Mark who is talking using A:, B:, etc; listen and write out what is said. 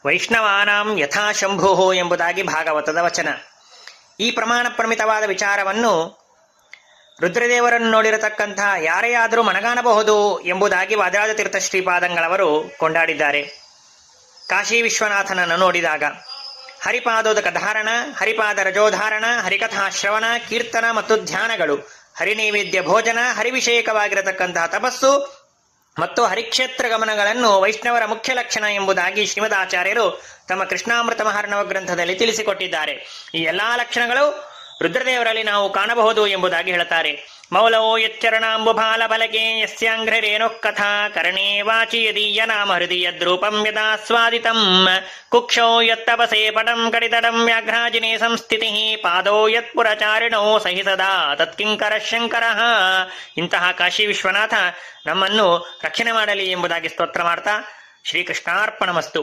A: ವೈಷ್ಣವಾನಾಂ ಯಥಾ ಶಂಭು ಎಂಬುದಾಗಿ ಭಾಗವತದ ವಚನ. ಈ ಪ್ರಮಾಣ ಪ್ರಮಿತವಾದ ವಿಚಾರವನ್ನು ರುದ್ರದೇವರನ್ನು ನೋಡಿರತಕ್ಕಂಥ ಯಾರೇ ಆದರೂ ಮನಗಾಣಬಹುದು ಎಂಬುದಾಗಿ ವಾದಿರಾಜ ತೀರ್ಥ ಶ್ರೀಪಾದಂಗಳವರು ಕೊಂಡಾಡಿದ್ದಾರೆ. ಕಾಶಿ ವಿಶ್ವನಾಥನನ್ನು ನೋಡಿದಾಗ ಹರಿಪಾದೋದಕ ಧಾರಣ, ಹರಿಪಾದ ರಜೋಧಾರಣ, ಹರಿಕಥಾ ಶ್ರವಣ, ಕೀರ್ತನ ಮತ್ತು ಧ್ಯಾನಗಳು, ಹರಿನೈವೇದ್ಯ ಭೋಜನ, ಹರಿವಿಷಯಕವಾಗಿರತಕ್ಕಂತಹ ತಪಸ್ಸು ಮತ್ತು ಹರಿಕ್ಷೇತ್ರ ಗಮನಗಳನ್ನು ವೈಷ್ಣವರ ಮುಖ್ಯ ಲಕ್ಷಣ ಎಂಬುದಾಗಿ ಶ್ರೀಮದಾಚಾರ್ಯರು ತಮ್ಮ ಕೃಷ್ಣಾಮೃತ ಮಹಾರ್ಣವ ಗ್ರಂಥದಲ್ಲಿ ತಿಳಿಸಿಕೊಟ್ಟಿದ್ದಾರೆ. ಈ ಎಲ್ಲಾ ಲಕ್ಷಣಗಳು ರುದ್ರದೇವರಲ್ಲಿ ನಾವು ಕಾಣಬಹುದು ಎಂಬುದಾಗಿ ಹೇಳುತ್ತಾರೆ. ಮೌಲೋ ಯಚ್ಚರಣಾಂಬುಭಾಲ ಬಲಕೆ ಯಸ್ಯಾಂಘ್ರೇನೋ ಕಥಾ ಕರ್ಣೇ ವಾಚಿ ಯದೀಯ ನಾಮ ಹೃದಯ ಯದ್ರೂಪಂ ಯದಾಸ್ವಾದಿತಂ ಕುಕ್ಷೋ ಯತ್ತಪಸೇ ಪಟಂ ಕಡಿತಡಂ ವ್ಯಾಘ್ರಾಜಿನೇ ಸಂಸ್ಥಿತಿ ಪಾದೋ ಯತ್ಪುರಚಾರಿಣೋ ಸಹಿ ಸದಾ ತತ್ಕಿಂಕರ ಶಂಕರ. ಇಂತಹ ಕಾಶಿ ವಿಶ್ವನಾಥ ನಮ್ಮನ್ನು ರಕ್ಷಣೆ ಮಾಡಲಿ ಎಂಬುದಾಗಿ ಸ್ತೋತ್ರ ಮಾಡ್ತಾ ಶ್ರೀಕೃಷ್ಣಾರ್ಪಣಮಸ್ತು.